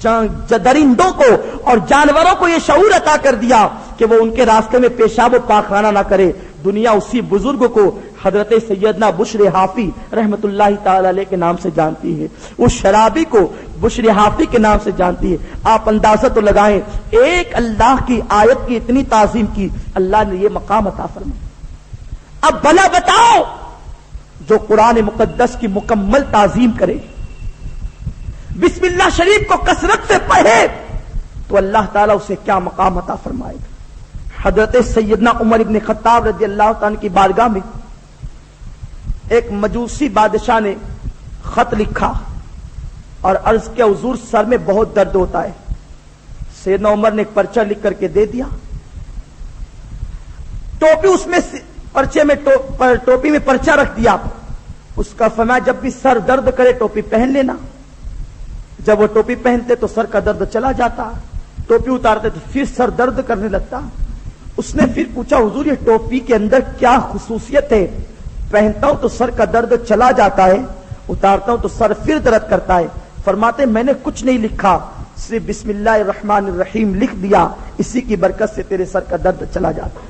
درندوں کو اور جانوروں کو یہ شعور عطا کر دیا کہ وہ ان کے راستے میں پیشاب و پاخانہ نہ کرے. دنیا اسی بزرگ کو حضرت سیدنا بشر حافی رحمت اللہ تعالی علیہ کے نام سے جانتی ہے, اس شرابی کو بشر حافی کے نام سے جانتی ہے. آپ اندازہ تو لگائیں, ایک اللہ کی آیت کی اتنی تعظیم کی, اللہ نے یہ مقام عطا فرمایا. اب بھلا بتاؤ جو قرآن مقدس کی مکمل تعظیم کرے, بسم اللہ شریف کو کثرت سے پڑھے, تو اللہ تعالیٰ اسے کیا مقام عطا فرمائے گا. حضرت سیدنا عمر ابن خطاب رضی اللہ تعالیٰ کی بارگاہ میں ایک مجوسی بادشاہ نے خط لکھا اور عرض کیا حضور سر میں بہت درد ہوتا ہے. سیدنا عمر نے ایک پرچہ لکھ کر کے دے دیا, ٹوپی اس میں ٹوپی میں پرچہ رکھ دیا, اس کا فرمایا جب بھی سر درد کرے ٹوپی پہن لینا. جب وہ ٹوپی پہنتے تو سر کا درد چلا جاتا, ٹوپی اتارتے تو پھر سر درد کرنے لگتا. اس نے پھر پوچھا حضور یہ ٹوپی کے اندر کیا خصوصیت ہے, پہنتا ہوں تو سر کا درد چلا جاتا ہے, اتارتا ہوں تو سر پھر درد کرتا ہے. فرماتے میں نے کچھ نہیں لکھا, صرف بسم اللہ الرحمن الرحیم لکھ دیا، اسی کی برکت سے تیرے سر کا درد چلا جاتا۔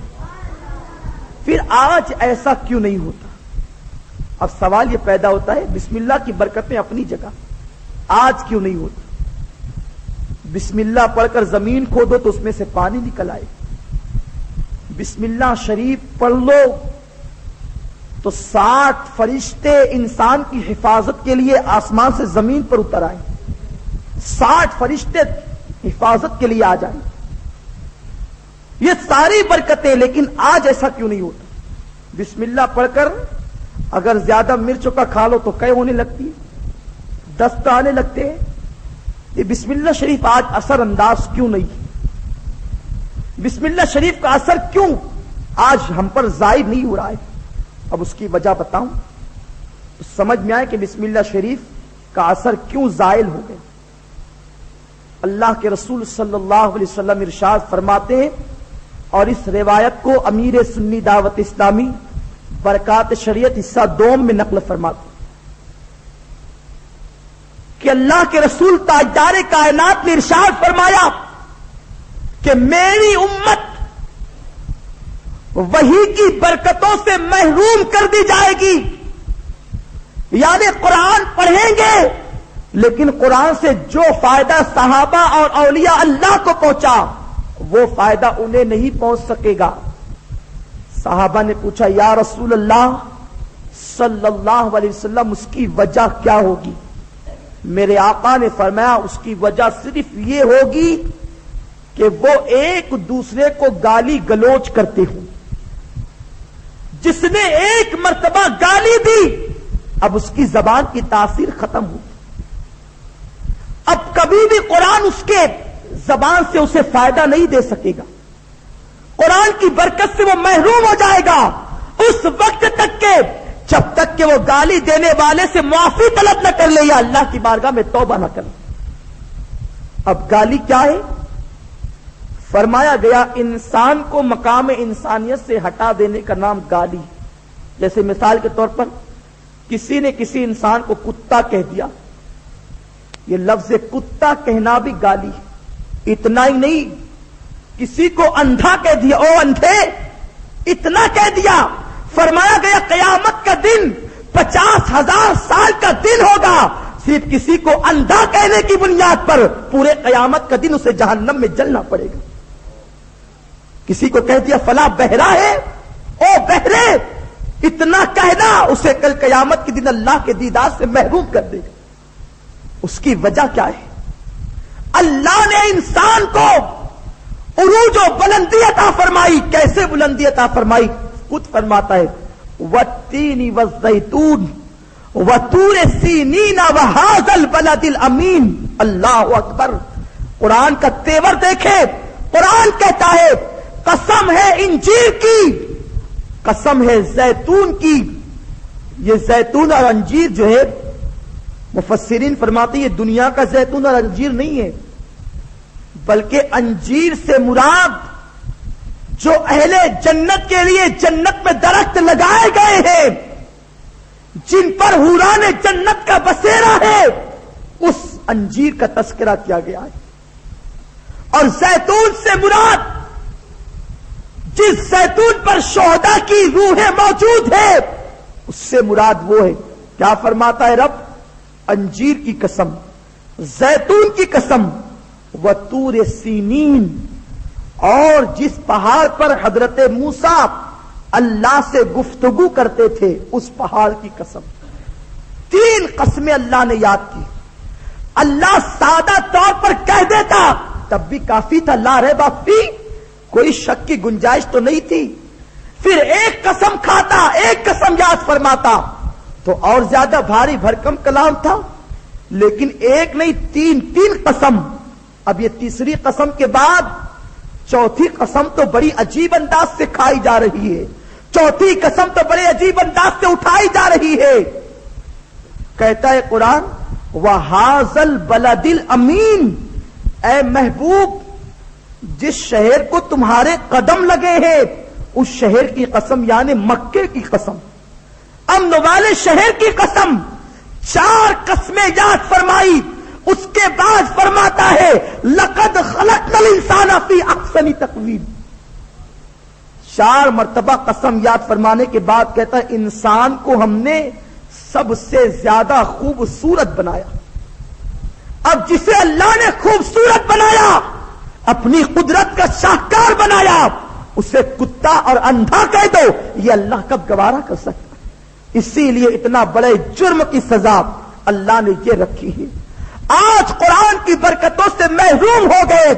پھر آج ایسا کیوں نہیں ہوتا؟ اب سوال یہ پیدا ہوتا ہے، بسم اللہ کی برکتیں اپنی جگہ، آج کیوں نہیں ہوتا؟ بسم اللہ پڑھ کر زمین کھودو تو اس میں سے پانی نکل آئے، بسم اللہ شریف پڑھ لو تو 60 فرشتے انسان کی حفاظت کے لیے آسمان سے زمین پر اتر آئیں، 60 فرشتے حفاظت کے لیے آ جائیں۔ یہ ساری برکتیں، لیکن آج ایسا کیوں نہیں ہوتا؟ بسم اللہ پڑھ کر اگر زیادہ مرچوں کا کھا لو تو قے ہونے لگتی ہے، دست آنے لگتے ہیں۔ یہ بسم اللہ شریف آج اثر انداز کیوں نہیں؟ بسم اللہ شریف کا اثر کیوں آج ہم پر ظاہر نہیں ہو رہا ہے؟ اب اس کی وجہ بتاؤں تو سمجھ میں آئے کہ بسم اللہ شریف کا اثر کیوں زائل ہو گیا۔ اللہ کے رسول صلی اللہ علیہ وسلم ارشاد فرماتے ہیں، اور اس روایت کو امیر سنی دعوت اسلامی برکات شریعت حصہ دوم میں نقل فرماتے ہیں کہ اللہ کے رسول تاجدار کائنات نے ارشاد فرمایا کہ میری امت وحی کی برکتوں سے محروم کر دی جائے گی، یعنی قرآن پڑھیں گے لیکن قرآن سے جو فائدہ صحابہ اور اولیاء اللہ کو پہنچا وہ فائدہ انہیں نہیں پہنچ سکے گا۔ صحابہ نے پوچھا یا رسول اللہ صلی اللہ علیہ وسلم اس کی وجہ کیا ہوگی؟ میرے آقا نے فرمایا اس کی وجہ صرف یہ ہوگی کہ وہ ایک دوسرے کو گالی گلوچ کرتے ہوں۔ جس نے ایک مرتبہ گالی دی اب اس کی زبان کی تاثیر ختم ہوگی، اب کبھی بھی قرآن اس کے زبان سے اسے فائدہ نہیں دے سکے گا، قرآن کی برکت سے وہ محروم ہو جائے گا اس وقت تک کہ جب تک کہ وہ گالی دینے والے سے معافی طلب نہ کر لے یا اللہ کی بارگاہ میں توبہ نہ کر لے۔ اب گالی کیا ہے؟ فرمایا گیا انسان کو مقام انسانیت سے ہٹا دینے کا نام گالی۔ جیسے مثال کے طور پر کسی نے کسی انسان کو کتا کہہ دیا، یہ لفظ کتا کہنا بھی گالی ہے۔ اتنا ہی نہیں، کسی کو اندھا کہہ دیا، او اندھے، اتنا کہہ دیا۔ فرمایا گیا قیامت کا دن 50,000 سال کا دن ہوگا، صرف کسی کو اندھا کہنے کی بنیاد پر پورے قیامت کا دن اسے جہنم میں جلنا پڑے گا۔ کسی کو کہہ دیا فلاں بہرا ہے، او بہرے، اتنا کہنا اسے کل قیامت کے دن اللہ کے دیدار سے محروم کر دے گا۔ اس کی وجہ کیا ہے؟ اللہ نے انسان کو عروج و بلندی عطا فرمائی۔ کیسے بلندی عطا فرمائی؟ خود فرماتا ہے والتین والزیتون وطور سینین وہذا البلد الامین۔ اللہ اکبر! قرآن کا تیور دیکھے، قرآن کہتا ہے قسم ہے انجیر کی، قسم ہے زیتون کی۔ یہ زیتون اور انجیر جو ہے مفسرین فرماتے یہ دنیا کا زیتون اور انجیر نہیں ہے، بلکہ انجیر سے مراد جو اہل جنت کے لیے جنت میں درخت لگائے گئے ہیں، جن پر حوران جنت کا بسیرا ہے، اس انجیر کا تذکرہ کیا گیا ہے۔ اور زیتون سے مراد جس زیتون پر شہداء کی روحیں موجود ہے، اس سے مراد وہ ہے۔ کیا فرماتا ہے رب؟ انجیر کی قسم، زیتون کی قسم، وطور سینین، اور جس پہاڑ پر حضرت موسیٰ اللہ سے گفتگو کرتے تھے اس پہاڑ کی قسم۔ 3 قسمیں اللہ نے یاد کی۔ اللہ سادہ طور پر کہہ دیتا تب بھی کافی تھا، لا ریب فی، کوئی شک کی گنجائش تو نہیں تھی۔ پھر ایک قسم کھاتا، ایک قسم یاد فرماتا تو اور زیادہ بھاری بھرکم کلام تھا، لیکن ایک نہیں 3 قسم۔ اب یہ تیسری قسم کے بعد چوتھی قسم تو بڑی عجیب انداز سے کھائی جا رہی ہے، چوتھی قسم تو بڑے عجیب انداز سے اٹھائی جا رہی ہے۔ کہتا ہے قرآن وَهَذَا الْبَلَدِ الْأَمِينَ، اے محبوب جس شہر کو تمہارے قدم لگے ہیں اس شہر کی قسم، یعنی مکے کی قسم، امن والے شہر کی قسم۔ 4 قسمیں یاد فرمائی اس کے بعد فرماتا ہے لقد خلقنا الانسان فی احسن تقویم. 4 مرتبہ قسم یاد فرمانے کے بعد کہتا ہے انسان کو ہم نے سب سے زیادہ خوبصورت بنایا. اب جسے اللہ نے خوبصورت بنایا، اپنی قدرت کا شاہکار بنایا، اسے کتا اور اندھا کہہ دو، یہ اللہ کب گوارا کر سکتا؟ اسی لیے اتنا بڑے جرم کی سزا اللہ نے یہ رکھی ہے. آج قرآن کی برکتوں سے محروم ہو گئے.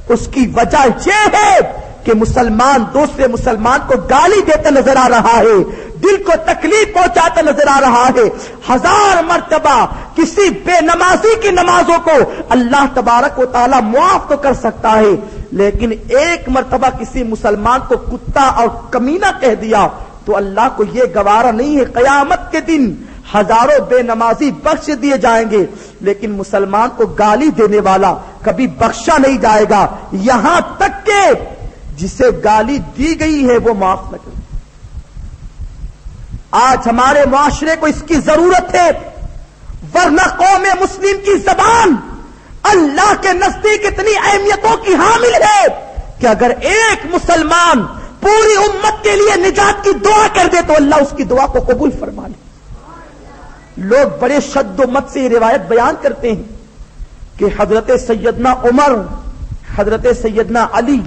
اس کی وجہ یہ ہے کہ مسلمان دوسرے مسلمان کو گالی دیتا نظر آ رہا ہے، دل کو تکلیف پہنچاتا نظر آ رہا ہے. 1000 مرتبہ کسی بے نمازی کی نمازوں کو اللہ تبارک و تعالی معاف تو کر سکتا ہے، لیکن 1 مرتبہ کسی مسلمان کو کتا اور کمینہ کہہ دیا تو اللہ کو یہ گوارا نہیں ہے. قیامت کے دن ہزاروں بے نمازی بخش دیے جائیں گے، لیکن مسلمان کو گالی دینے والا کبھی بخشا نہیں جائے گا، یہاں تک کہ جسے گالی دی گئی ہے وہ معاف نہ کرے. آج ہمارے معاشرے کو اس کی ضرورت ہے، ورنہ قوم مسلم کی زبان اللہ کے نزدیک اتنی اہمیتوں کی حامل ہے کہ اگر ایک مسلمان پوری امت کے لیے نجات کی دعا کر دے تو اللہ اس کی دعا کو قبول فرما لے. لوگ بڑے شد و مت سے یہ روایت بیان کرتے ہیں کہ حضرت سیدنا عمر، حضرت سیدنا علی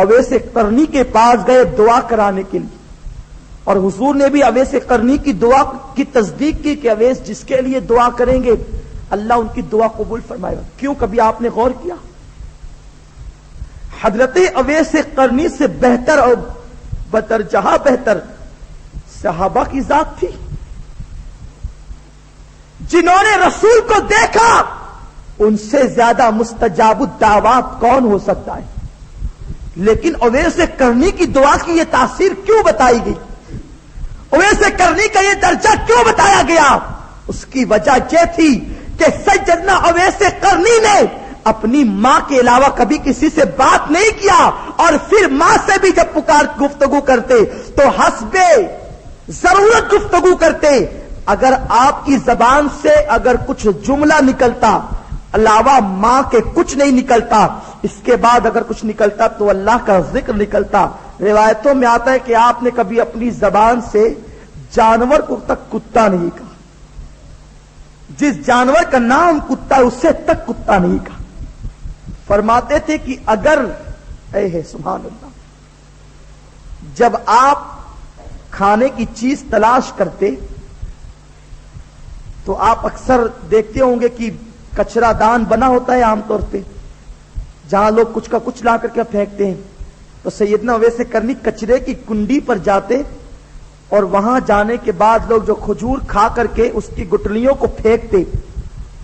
اویس قرنی کے پاس گئے دعا کرانے کے لیے، اور حضور نے بھی اویس قرنی کی دعا کی تصدیق کی کہ اویس جس کے لیے دعا کریں گے اللہ ان کی دعا قبول فرمائے گا. کیوں؟ کبھی آپ نے غور کیا؟ حضرت اویس قرنی سے بہتر اور بدرجہ بہتر صحابہ کی ذات تھی، جنہوں نے رسول کو دیکھا. ان سے زیادہ مستجاب الدعوات کون ہو سکتا ہے؟ لیکن اویس قرنی کی دعا کی یہ تاثیر کیوں بتائی گئی؟ اویس قرنی کا یہ درجہ کیوں بتایا گیا؟ اس کی وجہ یہ تھی کہ سیدنا اویس قرنی نے اپنی ماں کے علاوہ کبھی کسی سے بات نہیں کیا، اور پھر ماں سے بھی جب گفتگو کرتے تو حسب ضرورت گفتگو کرتے. اگر آپ کی زبان سے اگر کچھ جملہ نکلتا علاوہ ماں کے کچھ نہیں نکلتا، اس کے بعد اگر کچھ نکلتا تو اللہ کا ذکر نکلتا. روایتوں میں آتا ہے کہ آپ نے کبھی اپنی زبان سے جانور کو تک کتا نہیں کہا، جس جانور کا نام کتا ہے اسے تک کتا نہیں کہا. فرماتے تھے کہ اگر سبحان اللہ، جب آپ کھانے کی چیز تلاش کرتے تو آپ اکثر دیکھتے ہوں گے کہ کچرا دان بنا ہوتا ہے عام طور پہ، جہاں لوگ کچھ کا کچھ لا کر کے پھینکتے ہیں. تو سیدنا اویس قرنی کچرے کی کنڈی پر جاتے، اور وہاں جانے کے بعد لوگ جو کھجور کھا کر کے اس کی گٹلیوں کو پھینکتے،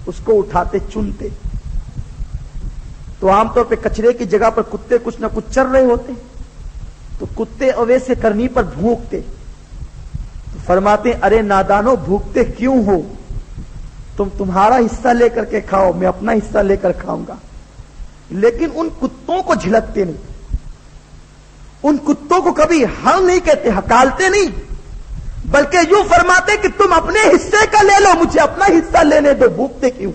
اس کو اٹھاتے چنتے. تو عام طور پہ کچرے کی جگہ پر کتے کچھ نہ کچھ چر رہے ہوتے، تو کتے اویس قرنی پر بھونکتے. تو فرماتے ارے نادانو بھونکتے کیوں ہو؟ تمہارا حصہ لے کر کے کھاؤ، میں اپنا حصہ لے کر کھاؤں گا. لیکن ان کتوں کو جھلکتے نہیں، ان کتوں کو کبھی ہم نہیں کہتے، ہکالتے نہیں، بلکہ یوں فرماتے کہ تم اپنے حصے کا لے لو، مجھے اپنا حصہ لینے دو، بھوکتے کیوں؟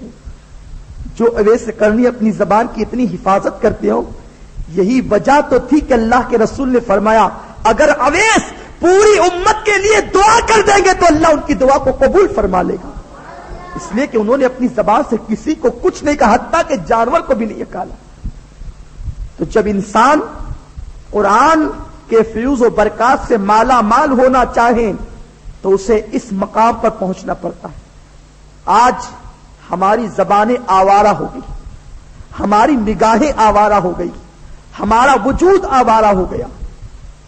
جو اویس قرنی اپنی زبان کی اتنی حفاظت کرتے ہو، یہی وجہ تو تھی کہ اللہ کے رسول نے فرمایا اگر اویس پوری امت کے لیے دعا کر دیں گے تو اللہ ان کی دعا کو قبول فرما لے گا. اس لیے کہ انہوں نے اپنی زبان سے کسی کو کچھ نہیں کہا، حتیٰ کہ جانور کو بھی نہیں اکالا. تو جب انسان قرآن کے فیوز و برکات سے مالا مال ہونا چاہیں تو اسے اس مقام پر پہنچنا پڑتا ہے. آج ہماری زبانیں آوارہ ہو گئی، ہماری نگاہیں آوارہ ہو گئی، ہمارا وجود آوارہ ہو گیا.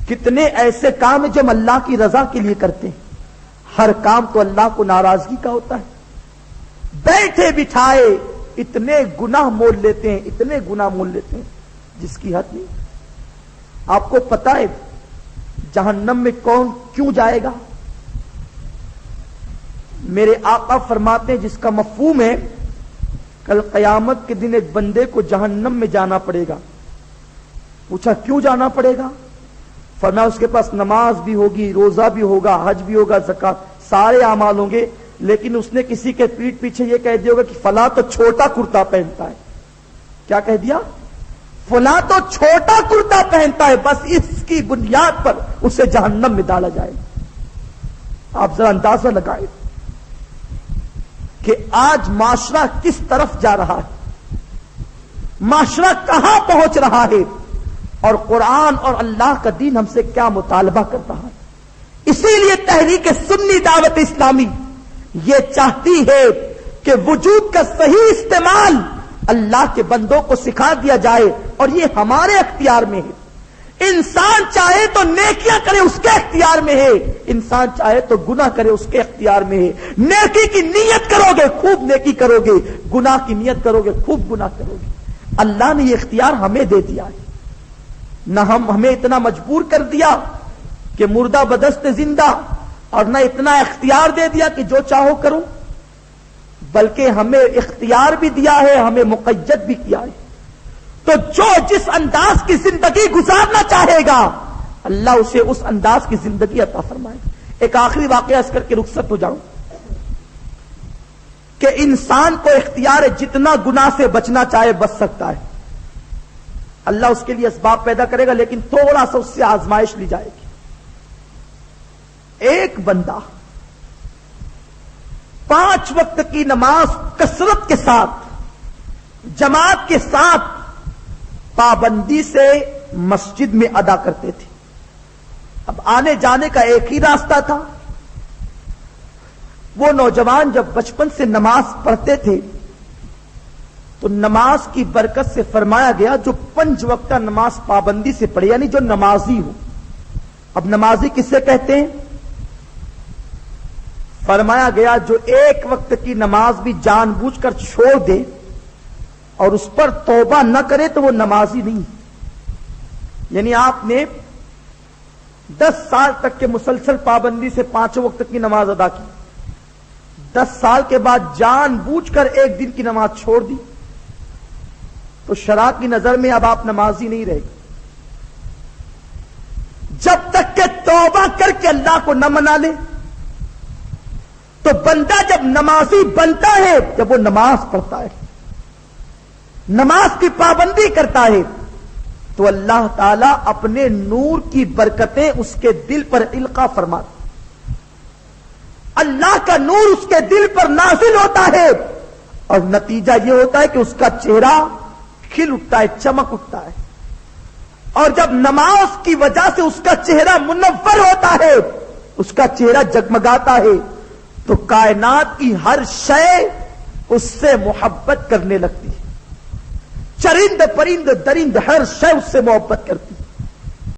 کتنے ایسے کام ہیں جو ہم اللہ کی رضا کے لیے کرتے ہیں، ہر کام تو اللہ کو ناراضگی کا ہوتا ہے. بیٹھے بٹھائے اتنے گناہ مول لیتے ہیں، اتنے گناہ مول لیتے ہیں جس کی حد نہیں. آپ کو پتا ہے جہنم میں کون کیوں جائے گا؟ میرے آقا فرماتے ہیں جس کا مفہوم ہے کل قیامت کے دن ایک بندے کو جہنم میں جانا پڑے گا. پوچھا کیوں جانا پڑے گا؟ فرمایا اس کے پاس نماز بھی ہوگی، روزہ بھی ہوگا، حج بھی ہوگا، زکات، سارے اعمال ہوں گے، لیکن اس نے کسی کے پیٹ پیچھے یہ کہہ دیا ہوگا کہ فلاں تو چھوٹا کرتا پہنتا ہے. کیا کہہ دیا؟ فلاں تو چھوٹا کرتا پہنتا ہے، بس اس کی بنیاد پر اسے جہنم میں ڈالا جائے. آپ ذرا اندازہ لگائیں کہ آج معاشرہ کس طرف جا رہا ہے، معاشرہ کہاں پہنچ رہا ہے، اور قرآن اور اللہ کا دین ہم سے کیا مطالبہ کر رہا ہے. اسی لیے تحریک سنی دعوت اسلامی یہ چاہتی ہے کہ وجود کا صحیح استعمال اللہ کے بندوں کو سکھا دیا جائے، اور یہ ہمارے اختیار میں ہے. انسان چاہے تو نیکیاں کرے، اس کے اختیار میں ہے. انسان چاہے تو گناہ کرے، اس کے اختیار میں ہے. نیکی کی نیت کرو گے خوب نیکی کرو گے، گناہ کی نیت کرو گے خوب گناہ کرو گے. اللہ نے یہ اختیار ہمیں دے دیا ہے، نہ ہمیں اتنا مجبور کر دیا کہ مردہ بدست زندہ، اور نہ اتنا اختیار دے دیا کہ جو چاہو کرو، بلکہ ہمیں اختیار بھی دیا ہے، ہمیں مقید بھی کیا ہے. تو جو جس انداز کی زندگی گزارنا چاہے گا اللہ اسے اس انداز کی زندگی عطا فرمائے. ایک آخری واقعہ اس کر کے رخصت ہو جاؤں کہ انسان کو اختیار ہے جتنا گناہ سے بچنا چاہے بچ سکتا ہے. اللہ اس کے لیے اسباب پیدا کرے گا، لیکن تھوڑا سا اس سے آزمائش لی جائے گی. ایک بندہ 5 وقت کی نماز کثرت کے ساتھ جماعت کے ساتھ پابندی سے مسجد میں ادا کرتے تھے. اب آنے جانے کا ایک ہی راستہ تھا. وہ نوجوان جب بچپن سے نماز پڑھتے تھے تو نماز کی برکت سے فرمایا گیا جو 5 وقت نماز پابندی سے پڑھے، یعنی جو نمازی ہو. اب نمازی کس سے کہتے ہیں؟ فرمایا گیا جو ایک وقت کی نماز بھی جان بوجھ کر چھوڑ دے اور اس پر توبہ نہ کرے تو وہ نمازی نہیں. یعنی آپ نے 10 سال تک کے مسلسل پابندی سے 5 وقت کی نماز ادا کی، 10 سال کے بعد جان بوجھ کر ایک دن کی نماز چھوڑ دی، تو شرع کی نظر میں اب آپ نمازی نہیں رہے. جب تک کہ توبہ کر کے اللہ کو نہ منا لے. تو بندہ جب نمازی بنتا ہے جب وہ نماز پڑھتا ہے، نماز کی پابندی کرتا ہے، تو اللہ تعالیٰ اپنے نور کی برکتیں اس کے دل پر القا فرماتا. اللہ کا نور اس کے دل پر نازل ہوتا ہے، اور نتیجہ یہ ہوتا ہے کہ اس کا چہرہ کھل اٹھتا ہے، چمک اٹھتا ہے. اور جب نماز کی وجہ سے اس کا چہرہ منور ہوتا ہے، اس کا چہرہ جگمگاتا ہے، تو کائنات کی ہر شے اس سے محبت کرنے لگتی ہے. چرند پرند درند ہر شے اس سے محبت کرتی.